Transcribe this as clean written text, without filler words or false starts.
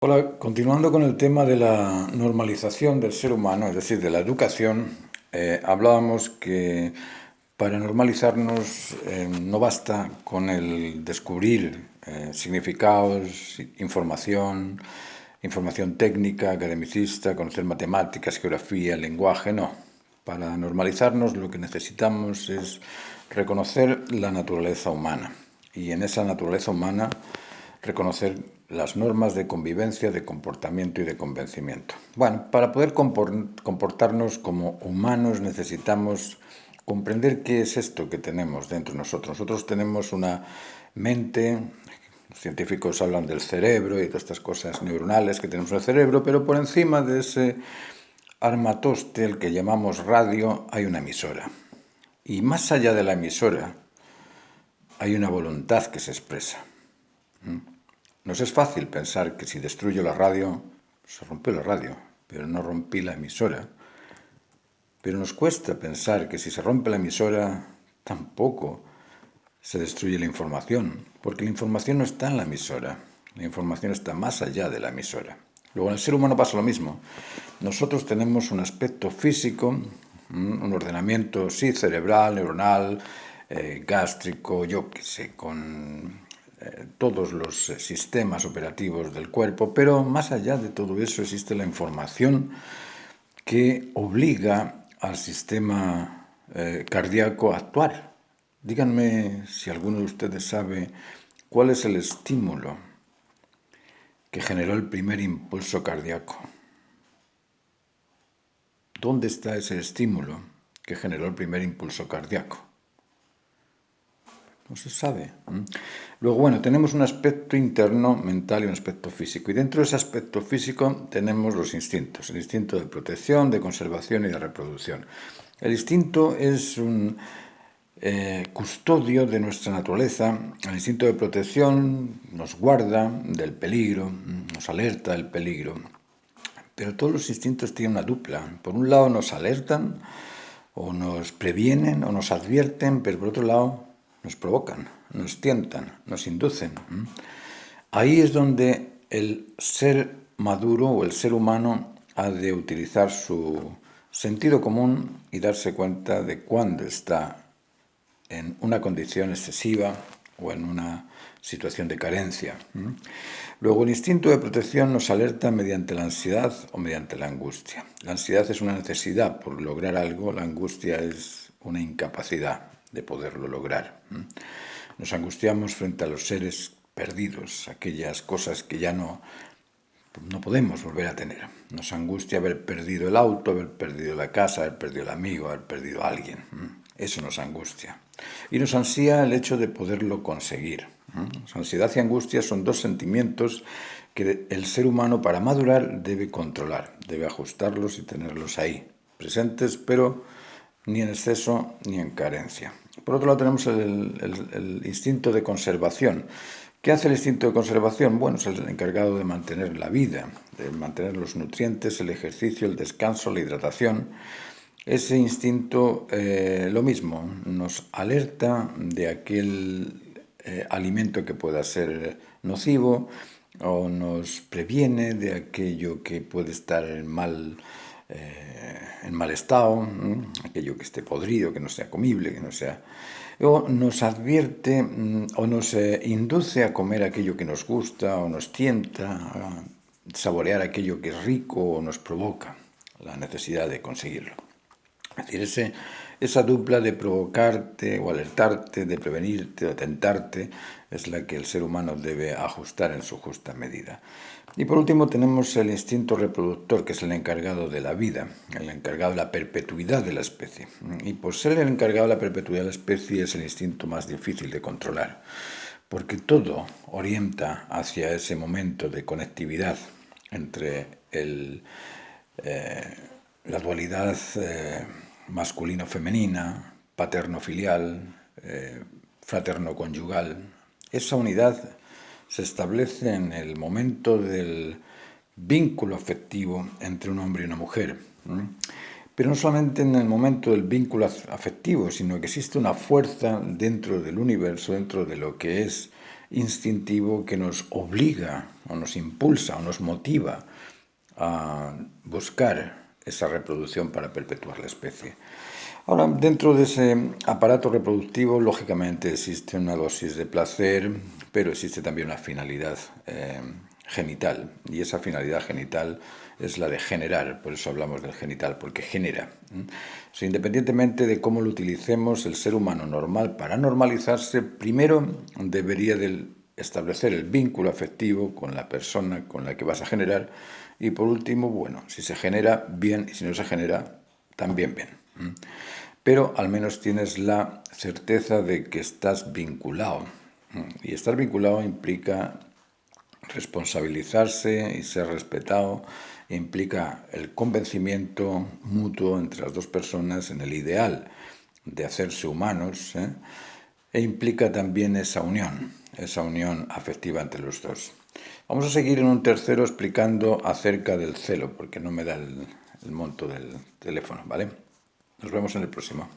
Hola, continuando con el tema de la normalización del ser humano, es decir, de la educación, hablábamos que para normalizarnos no basta con el descubrir significados, información técnica, academicista, conocer matemáticas, geografía, lenguaje, no. Para normalizarnos lo que necesitamos es reconocer la naturaleza humana y en esa naturaleza humana reconocer las normas de convivencia, de comportamiento y de convencimiento. Bueno, para poder comportarnos como humanos necesitamos comprender qué es esto que tenemos dentro de nosotros. Nosotros tenemos una mente, los científicos hablan del cerebro y de todas estas cosas neuronales que tenemos en el cerebro, pero por encima de ese armatoste, el que llamamos radio, hay una emisora. Y más allá de la emisora hay una voluntad que se expresa. Nos es fácil pensar que si destruyo la radio, se rompe la radio, pero no rompí la emisora. Pero nos cuesta pensar que si se rompe la emisora, tampoco se destruye la información, porque la información no está en la emisora, la información está más allá de la emisora. Luego en el ser humano pasa lo mismo. Nosotros tenemos un aspecto físico, un ordenamiento, sí, cerebral, neuronal, gástrico, yo qué sé, con todos los sistemas operativos del cuerpo, pero más allá de todo eso existe la información que obliga al sistema cardíaco a actuar. Díganme si alguno de ustedes sabe cuál es el estímulo que generó el primer impulso cardíaco. ¿Dónde está ese estímulo que generó el primer impulso cardíaco? No se sabe. Luego, bueno, tenemos un aspecto interno mental y un aspecto físico. Y dentro de ese aspecto físico tenemos los instintos. El instinto de protección, de conservación y de reproducción. El instinto es un custodio de nuestra naturaleza. El instinto de protección nos guarda del peligro, nos alerta del peligro. Pero todos los instintos tienen una dupla. Por un lado nos alertan, o nos previenen, o nos advierten, pero por otro lado nos provocan, nos tientan, nos inducen. Ahí es donde el ser maduro o el ser humano ha de utilizar su sentido común y darse cuenta de cuándo está en una condición excesiva o en una situación de carencia. Luego, el instinto de protección nos alerta mediante la ansiedad o mediante la angustia. La ansiedad es una necesidad por lograr algo, la angustia es una incapacidad de poderlo lograr. Nos angustiamos frente a los seres perdidos, aquellas cosas que ya no podemos volver a tener. Nos angustia haber perdido el auto, haber perdido la casa, haber perdido el amigo, haber perdido a alguien. Eso nos angustia. Y nos ansía el hecho de poderlo conseguir. Ansiedad y angustia son dos sentimientos que el ser humano para madurar debe controlar, debe ajustarlos y tenerlos ahí, presentes, pero ni en exceso ni en carencia. Por otro lado tenemos el instinto de conservación. ¿Qué hace el instinto de conservación? Bueno, es el encargado de mantener la vida, de mantener los nutrientes, el ejercicio, el descanso, la hidratación. Ese instinto, lo mismo, nos alerta de aquel alimento que pueda ser nocivo o nos previene de aquello que puede estar en mal estado, aquello que esté podrido, que no sea comible, que no sea... O nos advierte o nos induce a comer aquello que nos gusta o nos tienta, a saborear aquello que es rico o nos provoca la necesidad de conseguirlo. Es decir, esa dupla de provocarte o alertarte, de prevenirte o tentarte, es la que el ser humano debe ajustar en su justa medida. Y por último tenemos el instinto reproductor, que es el encargado de la vida, el encargado de la perpetuidad de la especie. Y por ser el encargado de la perpetuidad de la especie es el instinto más difícil de controlar, porque todo orienta hacia ese momento de conectividad entre la dualidad masculino-femenina, paterno-filial, fraterno-conyugal. Esa unidad se establece en el momento del vínculo afectivo entre un hombre y una mujer. Pero no solamente en el momento del vínculo afectivo, sino que existe una fuerza dentro del universo, dentro de lo que es instintivo que nos obliga o nos impulsa o nos motiva a buscar esa reproducción para perpetuar la especie. Ahora, dentro de ese aparato reproductivo, lógicamente existe una dosis de placer, pero existe también una finalidad genital, y esa finalidad genital es la de generar, por eso hablamos del genital, porque genera. O sea, independientemente de cómo lo utilicemos, el ser humano normal, para normalizarse, primero debería de establecer el vínculo afectivo con la persona con la que vas a generar, y por último, bueno, si se genera, bien, y si no se genera, también bien. Pero al menos tienes la certeza de que estás vinculado. Y estar vinculado implica responsabilizarse y ser respetado, implica el convencimiento mutuo entre las dos personas en el ideal de hacerse humanos, e implica también esa unión afectiva entre los dos. Vamos a seguir en un tercero explicando acerca del celo, porque no me da el monto del teléfono, ¿vale? Nos vemos en el próximo.